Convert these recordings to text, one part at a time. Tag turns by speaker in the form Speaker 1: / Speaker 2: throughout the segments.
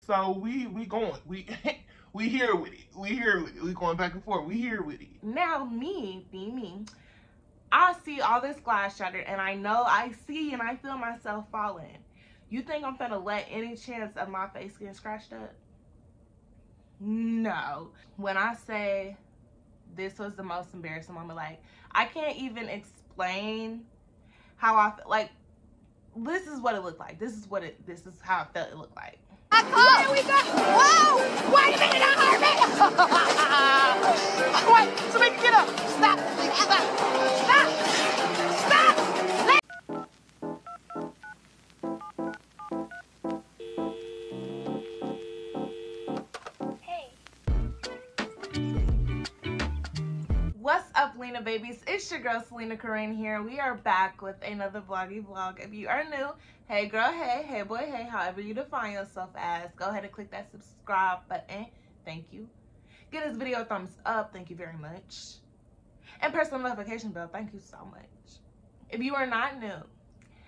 Speaker 1: So we going, we here with it. We here with it. We going back and forth. We here with it.
Speaker 2: Now me, I see all this glass shattered, and I know I see and I feel myself falling. You think I'm gonna let any chance of my face getting scratched up? No. When I say this was the most embarrassing moment, like, I can't even explain how I felt. Like, this is what it looked like. This is how I felt it looked like.
Speaker 3: Here we go. Whoa! Wait a minute, I heard me. Wait, so we can get up. Stop.
Speaker 2: What's up, Lena babies? It's your girl Selena Coren here. We are back with another vloggy vlog. If you are new, hey girl, hey boy, hey, however you define yourself as, go ahead and click that subscribe button. Thank you. Give this video a thumbs up. Thank you very much. And press the notification bell. Thank you so much. If you are not new,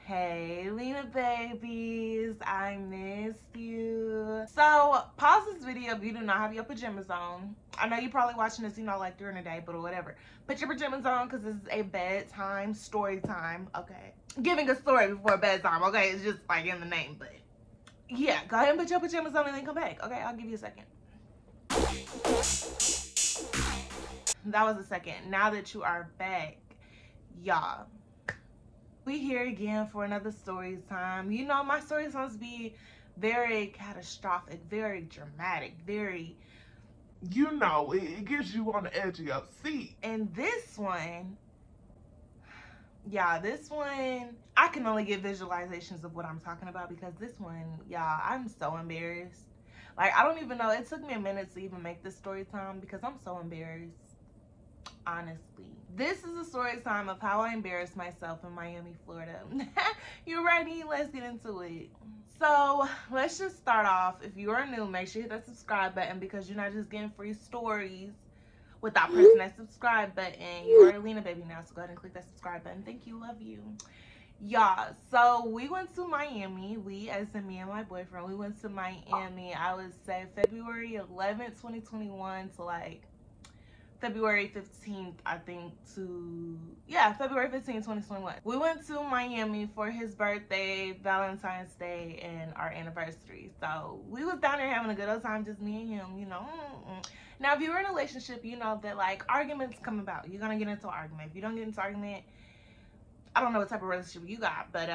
Speaker 2: hey Lena babies, I missed you. So pause this video if you do not have your pajamas on. I know you're probably watching this, like during the day, but whatever. Put your pajamas on because this is a bedtime story time. Okay, giving a story before bedtime. Okay, it's just like in the name, but yeah, go ahead and put your pajamas on and then come back. Okay, I'll give you a second. That was a second. Now that you are back, y'all, we here again for another story time. You know, my stories must be very catastrophic, very dramatic, very,
Speaker 1: You know, it gets you on the edge of your seat.
Speaker 2: and this one, this one, I can only get visualizations of what I'm talking about because this one, I'm so embarrassed. Like, I don't even know. It took me a minute to even make this story time because I'm so embarrassed. Honestly, this is a story time of how I embarrassed myself in Miami, Florida. You ready? Let's get into it. So let's just start off. If you are new, make sure you hit that subscribe button because you're not just getting free stories without pressing that subscribe button. You are a Lena baby now, so go ahead and click that subscribe button. Thank you. Love you. Y'all, so we went to Miami. We, as in me and my boyfriend, we went to Miami, I would say February 11th, 2021 to like February 15th, I think, to, February 15th, 2021. We went to Miami for his birthday, Valentine's Day, and our anniversary. So we was down there having a good old time, just me and him, Now, if you're in a relationship, you know that, like, arguments come about. You're gonna get into an argument. If you don't get into an argument, I don't know what type of relationship you got, but,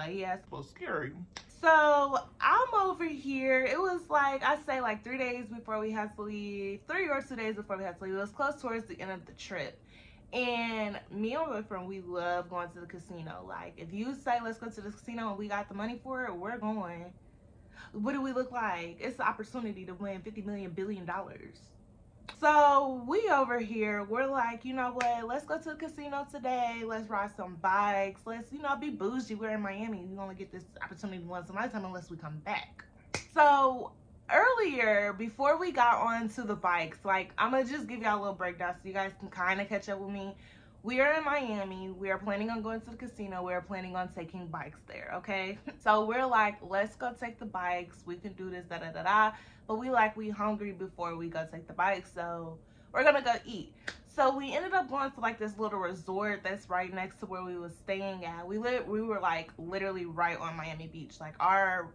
Speaker 2: it's
Speaker 1: So scary.
Speaker 2: So I'm over here. It was like, I say like 3 days before we had to leave, 3 or 2 days before we had to leave. It was close towards the end of the trip. And me and my boyfriend, we love going to the casino. Like, if you say, let's go to the casino and we got the money for it, we're going. What do we look like? It's the opportunity to win $50 billion. So we over here, we're like, you know what, let's go to the casino today, let's ride some bikes, let's, be bougie. We're in Miami, we only get this opportunity once a lifetime unless we come back. So earlier, before we got onto the bikes, like, I'm gonna just give y'all a little breakdown so you guys can kind of catch up with me. We are in Miami, we are planning on going to the casino, we are planning on taking bikes there, okay? So we're like, let's go take the bikes, we can do this, da-da-da-da. But we hungry before we go take the bike, so we're gonna go eat. So we ended up going to like this little resort that's right next to where we was staying at. We were like literally right on Miami Beach. Like I'll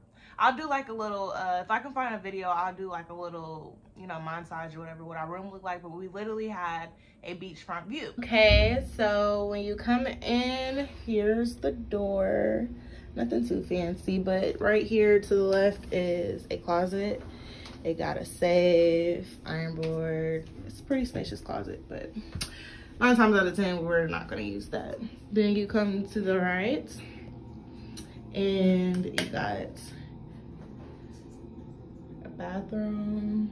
Speaker 2: do like a little, if I can find a video, I'll do like a little, montage or whatever, what our room looked like. But we literally had a beachfront view. Okay, so when you come in, here's the door. Nothing too fancy, but right here to the left is a closet. It got a safe, iron board. It's a pretty spacious closet, but 9 times out of 10, we're not gonna use that. Then you come to the right, and you got a bathroom.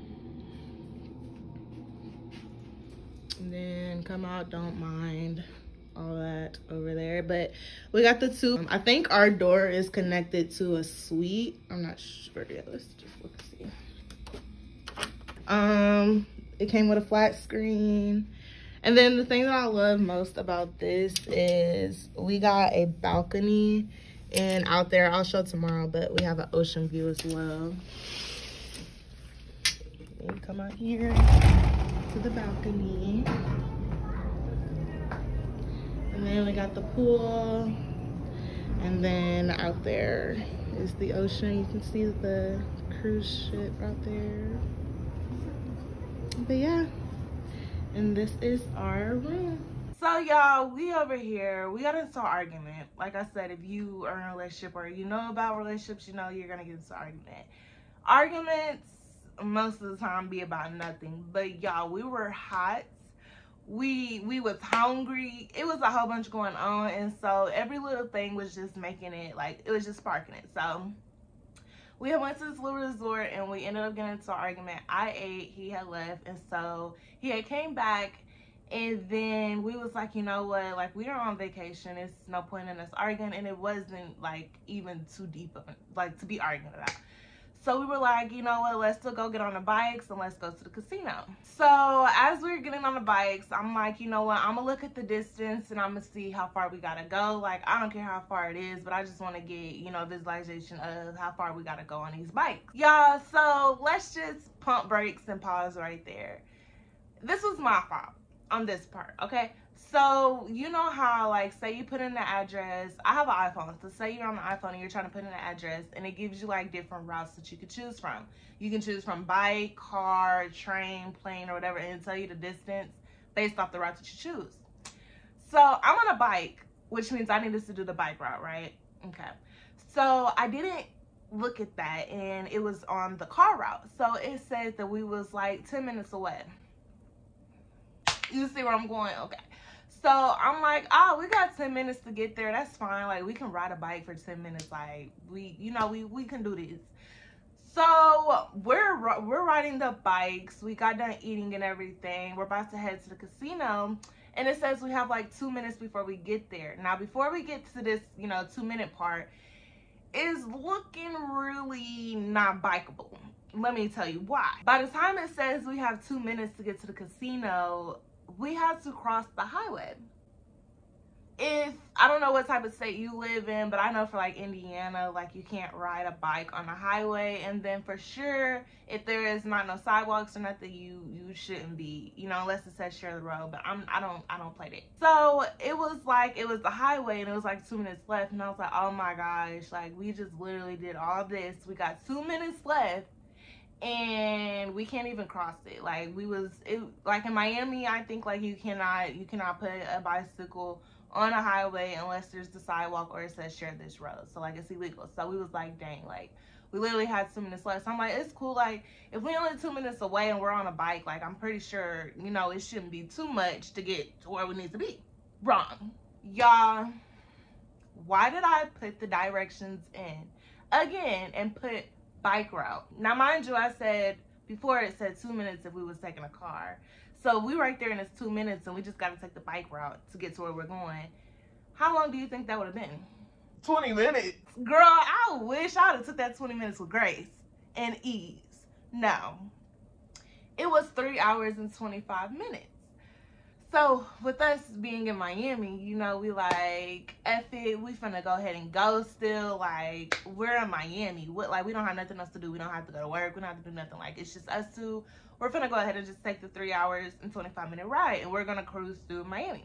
Speaker 2: And then come out, don't mind all that over there. But we got the 2. I think our door is connected to a suite. I'm not sure. Yeah, let's just look and see. It came with a flat screen. And then the thing that I love most about this is we got a balcony, and out there, I'll show tomorrow, but we have an ocean view as well. come out here to the balcony. And then we got the pool. And then out there is the ocean. You can see the cruise ship out there. But yeah, and this is our room. So y'all, we over here, we got into an argument. Like I said, if you are in a relationship or you know about relationships, you know you're gonna get into an argument. Arguments most of the time be about nothing. But y'all, we were hot. We was hungry. It was a whole bunch going on, and so every little thing was just making it, like, it was just sparking it. So we had went to this little resort and we ended up getting into an argument. I ate, he had left, and so he had came back, and then we was like, you know what, like, we are on vacation, it's no point in us arguing, and it wasn't like even too deep of like to be arguing about. So we were like, you know what, let's still go get on the bikes and let's go to the casino. So as we were getting on the bikes, I'm like, you know what, I'm gonna look at the distance and I'm gonna see how far we gotta go. Like, I don't care how far it is, but I just want to get, you know, visualization of how far we gotta go on these bikes. Y'all, so let's just pump brakes and pause right there. This was my fault on this part, okay? So you know how, like, say you put in the address. I have an iPhone, so say you're on the iPhone and you're trying to put in the address, and it gives you like different routes that you could choose from. You can choose from bike, car, train, plane, or whatever, and it'll tell you the distance based off the route that you choose. So I'm on a bike, which means I needed to do the bike route, right? Okay. So I didn't look at that, and it was on the car route. So it said that we was like 10 minutes away. You see where I'm going? Okay. So I'm like, oh, we got 10 minutes to get there. That's fine. Like, we can ride a bike for 10 minutes. Like, we can do this. So we're riding the bikes. We got done eating and everything. We're about to head to the casino. And it says we have like 2 minutes before we get there. Now, before we get to this, 2-minute part, is looking really not bikeable. Let me tell you why. By the time it says we have 2 minutes to get to the casino, we had to cross the highway. I don't know what type of state you live in, but I know for like Indiana, like, you can't ride a bike on a highway. And then for sure, if there is not no sidewalks or nothing, you shouldn't be, unless it says share the road. But I don't play that. So it was the highway, and it was like 2 minutes left, and I was like, oh my gosh, like, we just literally did all this. We got 2 minutes left, and we can't even cross it. Like, like in Miami, I think like you cannot put a bicycle on a highway unless there's the sidewalk or it says share this road. So like, it's illegal. So we was like, dang, like, we literally had 2 minutes left. So I'm like, it's cool. Like, if we only 2 minutes away and we're on a bike, like, I'm pretty sure, it shouldn't be too much to get to where we need to be. Wrong. Y'all, why did I put the directions in again and put bike route? Now, mind you, I said before, it said 2 minutes if we was taking a car. So we right there, and it's 2 minutes, and we just got to take the bike route to get to where we're going. How long do you think that would have been?
Speaker 1: 20 minutes.
Speaker 2: Girl, I wish I would have took that 20 minutes with grace and ease. No. It was 3 hours and 25 minutes. So with us being in Miami, we like, F it, we finna go ahead and go still. Like, we're in Miami. Like, we don't have nothing else to do. We don't have to go to work. We don't have to do nothing. Like, it's just us two. We're finna go ahead and just take the 3 hours and 25-minute ride, and we're gonna cruise through Miami.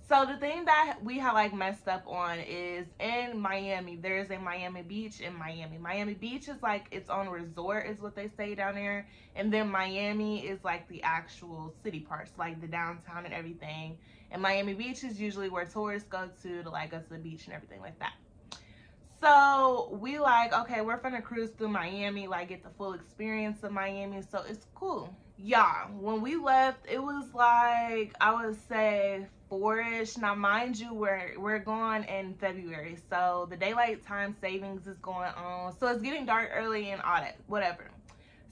Speaker 2: So the thing that we have like messed up on is in Miami, there's a Miami Beach in Miami. Miami Beach is like its own resort is what they say down there. And then Miami is like the actual city parts, like the downtown and everything. And Miami Beach is usually where tourists go to like go to the beach and everything like that. So we like, okay, we're finna cruise through Miami, like get the full experience of Miami. So it's cool. Y'all, when we left, it was like, I would say 4-ish. Now, mind you, we're going in February, so the daylight time savings is going on. So it's getting dark early and all that, whatever.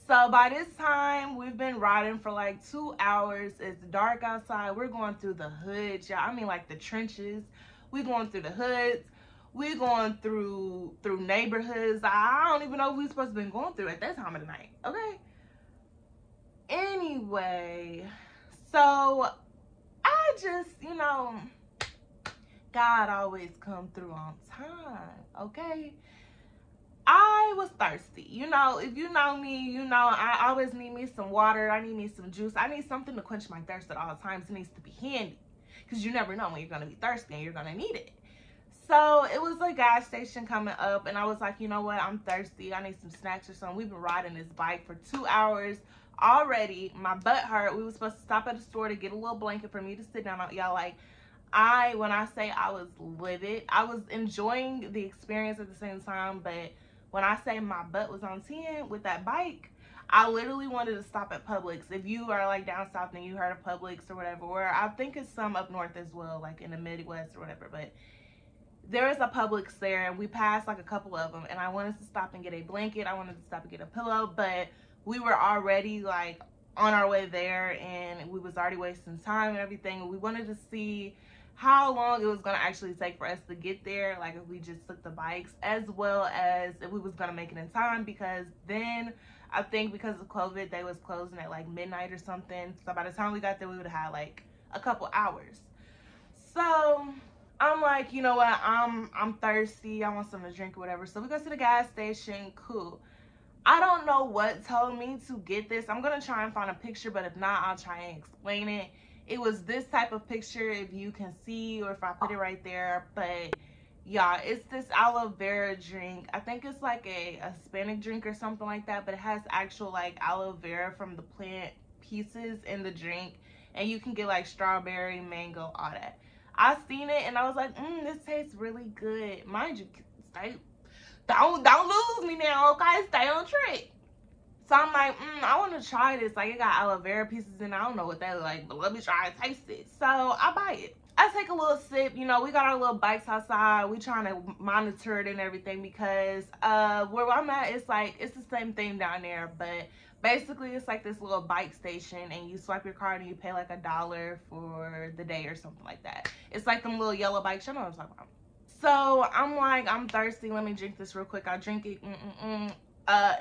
Speaker 2: So by this time, we've been riding for like 2 hours. It's dark outside. We're going through the hoods, y'all. I mean, like the trenches. We're going through the hoods. We're going through neighborhoods. I don't even know what we're supposed to be going through at that time of the night, okay? Anyway, so I just, God always come through on time, okay? I was thirsty. You know, if you know me, you know I always need me some water. I need me some juice. I need something to quench my thirst at all times. It needs to be handy because you never know when you're going to be thirsty and you're going to need it. So it was a gas station coming up, and I was like, you know what? I'm thirsty. I need some snacks or something. We've been riding this bike for 2 hours already. My butt hurt. We were supposed to stop at a store to get a little blanket for me to sit down on. Y'all, like, when I say I was livid, I was enjoying the experience at the same time, but when I say my butt was on 10 with that bike, I literally wanted to stop at Publix. If you are like down south and you heard of Publix or whatever, or I think it's some up north as well, like in the Midwest or whatever, but there is a Publix there, and we passed like a couple of them, and I wanted to stop and get a blanket. I wanted to stop and get a pillow, but we were already like on our way there, and we was already wasting time and everything. We wanted to see how long it was going to actually take for us to get there, like if we just took the bikes, as well as if we was going to make it in time, because then I think because of COVID, they was closing at like midnight or something. So by the time we got there, we would have had like a couple hours. So I'm like, you know what, I'm thirsty, I want something to drink or whatever. So we go to the gas station. Cool. I don't know what told me to get this. I'm gonna try and find a picture, but if not, I'll try and explain it. It was this type of picture, if you can see, or if I put it right there. But yeah, it's this aloe vera drink. I think it's like a Hispanic drink or something like that, but it has actual like aloe vera from the plant pieces in the drink, and you can get like strawberry, mango, all that. I seen it and I was like, this tastes really good. Mind you, don't lose me now, okay? Stay on track. So I'm like, I want to try this. Like, it got aloe vera pieces in it. I don't know what they look like, but let me try and taste it. So I buy it. I take a little sip. You know, we got our little bikes outside. We trying to monitor it and everything, because where I'm at, it's like, it's the same thing down there, but basically it's like this little bike station, and you swipe your card and you pay like $1 for the day or something like that. It's like them little yellow bikes. You know what I'm talking about. So I'm like, I'm thirsty. Let me drink this real quick. I drink it.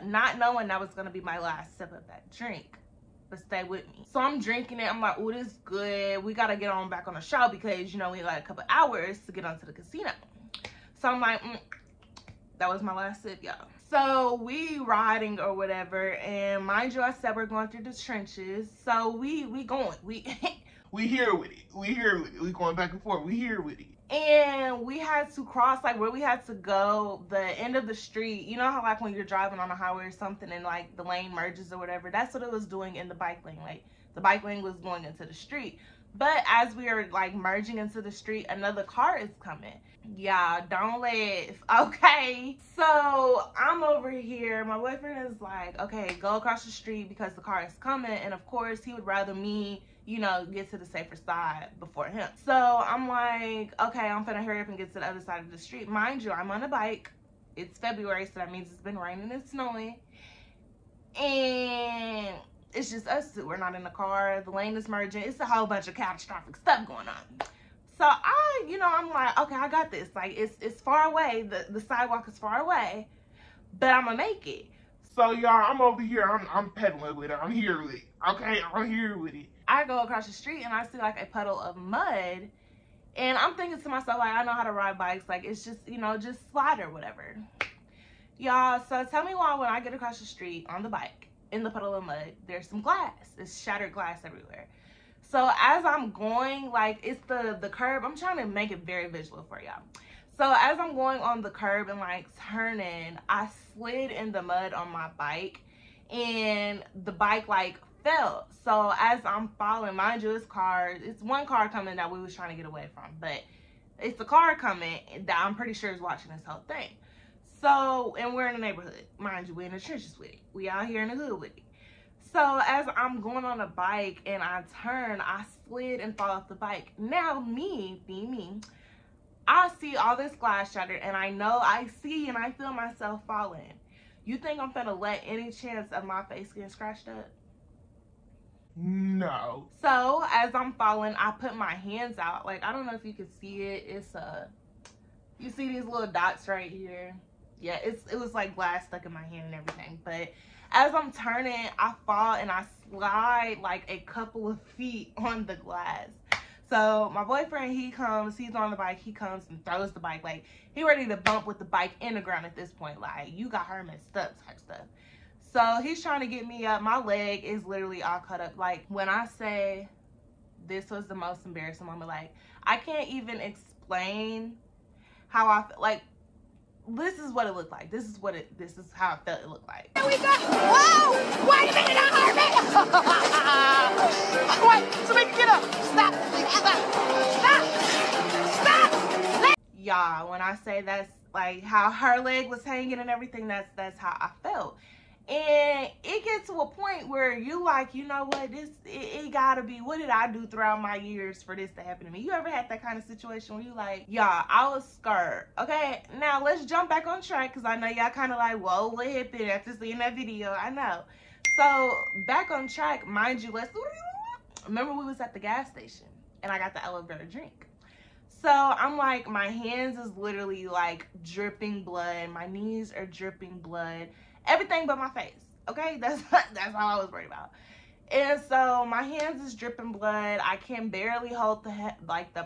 Speaker 2: Not knowing that was gonna be my last sip of that drink, but stay with me. So I'm drinking it. I'm like, oh, this is good. We gotta get on back on the show, because you know we got a couple hours to get onto the casino. So I'm like, that was my last sip, y'all. So we riding or whatever, and mind you, I said we're going through the trenches. So we going. We
Speaker 1: here with it. We here with it. We going back and forth. We here with it.
Speaker 2: And we had to cross, like where we had to go, the end of the street. You know how like when you're driving on a highway or something and like the lane merges or whatever? That's what it was doing in the bike lane. Like the bike lane was going into the street. But as we are like merging into the street, another car is coming. Y'all, don't laugh, okay? So I'm over here. My boyfriend is like, okay, go across the street because the car is coming. And of course, he would rather me, you know, get to the safer side before him. So I'm like, okay, I'm finna hurry up and get to the other side of the street. Mind you, I'm on a bike. It's February, so that means it's been raining and snowing. And it's just us two. We're not in the car. The lane is merging. It's a whole bunch of catastrophic stuff going on. So I'm like, okay, I got this. Like, it's far away. The sidewalk is far away, but I'm gonna make it.
Speaker 1: So y'all, I'm over here. I'm pedaling with it. I'm here with it. Okay, I'm here with it.
Speaker 2: I go across the street and I see like a puddle of mud, and I'm thinking to myself, like, I know how to ride bikes. Like, it's just, just slide or whatever. Y'all, so tell me why when I get across the street on the bike in the puddle of mud, there's some glass. It's shattered glass everywhere. So as I'm going, like, it's the curb. I'm trying to make it very visual for y'all. So as I'm going on the curb and like turning, I slid in the mud on my bike, and the bike like fell. So as I'm falling, mind you, it's one car coming that we was trying to get away from, but it's a car coming that I'm pretty sure is watching this whole thing. So, and we're in the neighborhood, mind you, we're in the trenches with it. We out here in the hood with it. So as I'm going on a bike and I turn, I slid and fall off the bike. Now me, I see all this glass shattered, and I see and I feel myself falling. You think I'm gonna let any chance of my face getting scratched up?
Speaker 1: No.
Speaker 2: So as I'm falling, I put my hands out. Like, I don't know if you can see it. It's you see these little dots right here? Yeah, it was like glass stuck in my hand and everything. But as I'm turning, I fall and I slide like a couple of feet on the glass. So my boyfriend, he's on the bike, he comes and throws the bike. Like, he ready to bump with the bike in the ground at this point. Like, you got her messed up type stuff. So he's trying to get me up. My leg is literally all cut up. Like, when I say this was the most embarrassing moment, like, I can't even explain how I felt. Like, this is what it looked like. This is how I felt it looked like.
Speaker 3: Here we go. Whoa! Wait a minute, that hurt me. Wait, so make it get up. Stop. Stop.
Speaker 2: Y'all, when I say that's like how her leg was hanging and everything, that's how I felt. And it gets to a point where you like, you know what, it gotta be, what did I do throughout my years for this to happen to me? You ever had that kind of situation where you like, y'all, I was scared. Okay, now let's jump back on track, because I know y'all kind of like, whoa, what happened after seeing that video? I know. So back on track, mind you, remember we was at the gas station and I got the elevator drink. So I'm like, my hands is literally like dripping blood, my knees are dripping blood, everything but my face. Okay, that's all I was worried about. And so my hands is dripping blood. I can barely hold the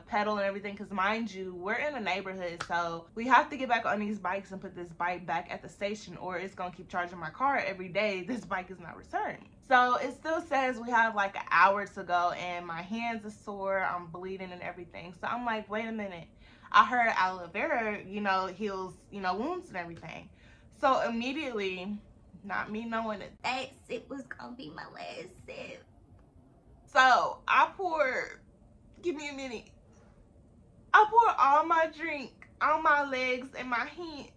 Speaker 2: pedal and everything, because mind you, we're in a neighborhood, so we have to get back on these bikes and put this bike back at the station, or it's gonna keep charging my car every day. This bike is not returning. So it still says we have like an hour to go, and my hands are sore, I'm bleeding and everything. So I'm like, wait a minute, I heard aloe vera, you know, heals, you know, wounds and everything. So immediately, not me knowing it,
Speaker 4: that sip was gonna be my last sip.
Speaker 2: So I poured, give me a minute. I poured all my drink on my legs and my hands.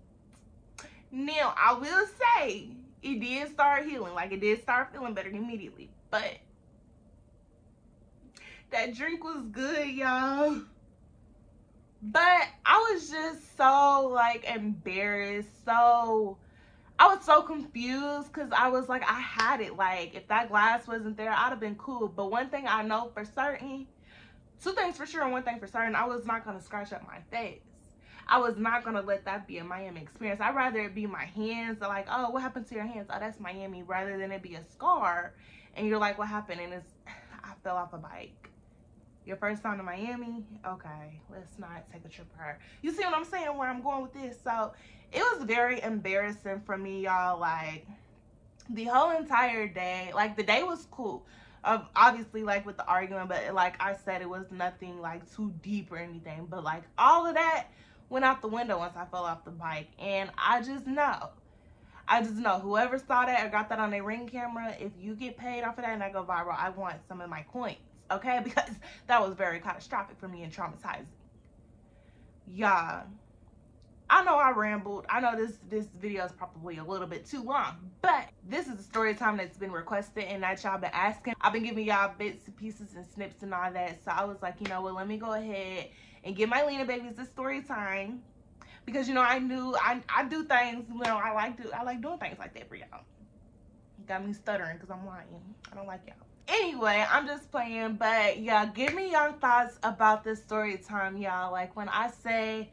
Speaker 2: Now, I will say, it did start healing. Like, it did start feeling better immediately. But that drink was good, y'all. But I was just so, like, embarrassed. I was so confused, because I was like, I had it. Like, if that glass wasn't there, I'd have been cool. But one thing I know for certain, two things for sure and one thing for certain, I was not going to scratch up my face. I was not going to let that be a Miami experience. I'd rather it be my hands. They're like, oh, what happened to your hands? Oh, that's Miami. Rather than it be a scar. And you're like, what happened? And it's, I fell off a bike. Your first time to Miami? Okay, let's not take a trip for her. You see what I'm saying, where I'm going with this? So it was very embarrassing for me, y'all. Like, the whole entire day, like, the day was cool. Obviously, like, with the argument, but like I said, it was nothing like too deep or anything. But like, all of that went out the window once I fell off the bike. And I just know whoever saw that or got that on their Ring camera, if you get paid off of that and I go viral, I want some of my coins. Okay, because that was very catastrophic for me and traumatizing. Y'all, I know I rambled. I know this video is probably a little bit too long, but this is a story time that's been requested and that y'all been asking. I've been giving y'all bits and pieces and snips and all that. So I was like, you know what, let me go ahead and give my Lena babies this story time, because, you know, I do things, you know, I like doing things like that for y'all. Got me stuttering because I'm lying. I don't like y'all. Anyway, I'm just playing, but yeah, give me your thoughts about this story time, y'all. Like, when I say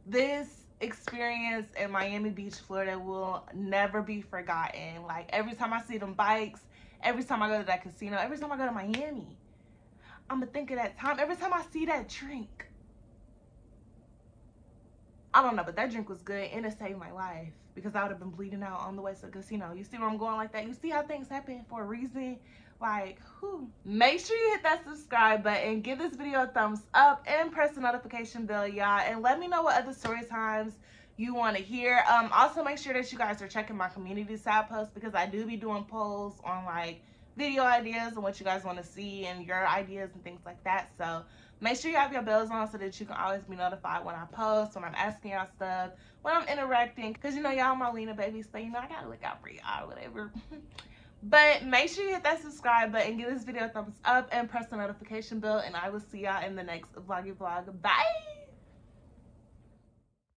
Speaker 2: this experience in Miami Beach, Florida will never be forgotten. Like, every time I see them bikes, every time I go to that casino, every time I go to Miami, I'm gonna think of that time. Every time I see that drink, I don't know, but that drink was good and it saved my life, because I would have been bleeding out on the way to the casino. You see where I'm going like that? You see how things happen for a reason? Like, whew. Make sure you hit that subscribe button, give this video a thumbs up, and press the notification bell, y'all. And let me know what other story times you want to hear. Also, make sure that you guys are checking my community side posts, because I do be doing polls on, like, video ideas and what you guys want to see and your ideas and things like that. So make sure you have your bells on so that you can always be notified when I post, when I'm asking y'all stuff, when I'm interacting, because, you know, y'all my Lena babies, so, you know, I gotta look out for y'all, whatever. But make sure you hit that subscribe button, give this video a thumbs up, and press the notification bell, and I will see y'all in the next vloggy vlog. Bye!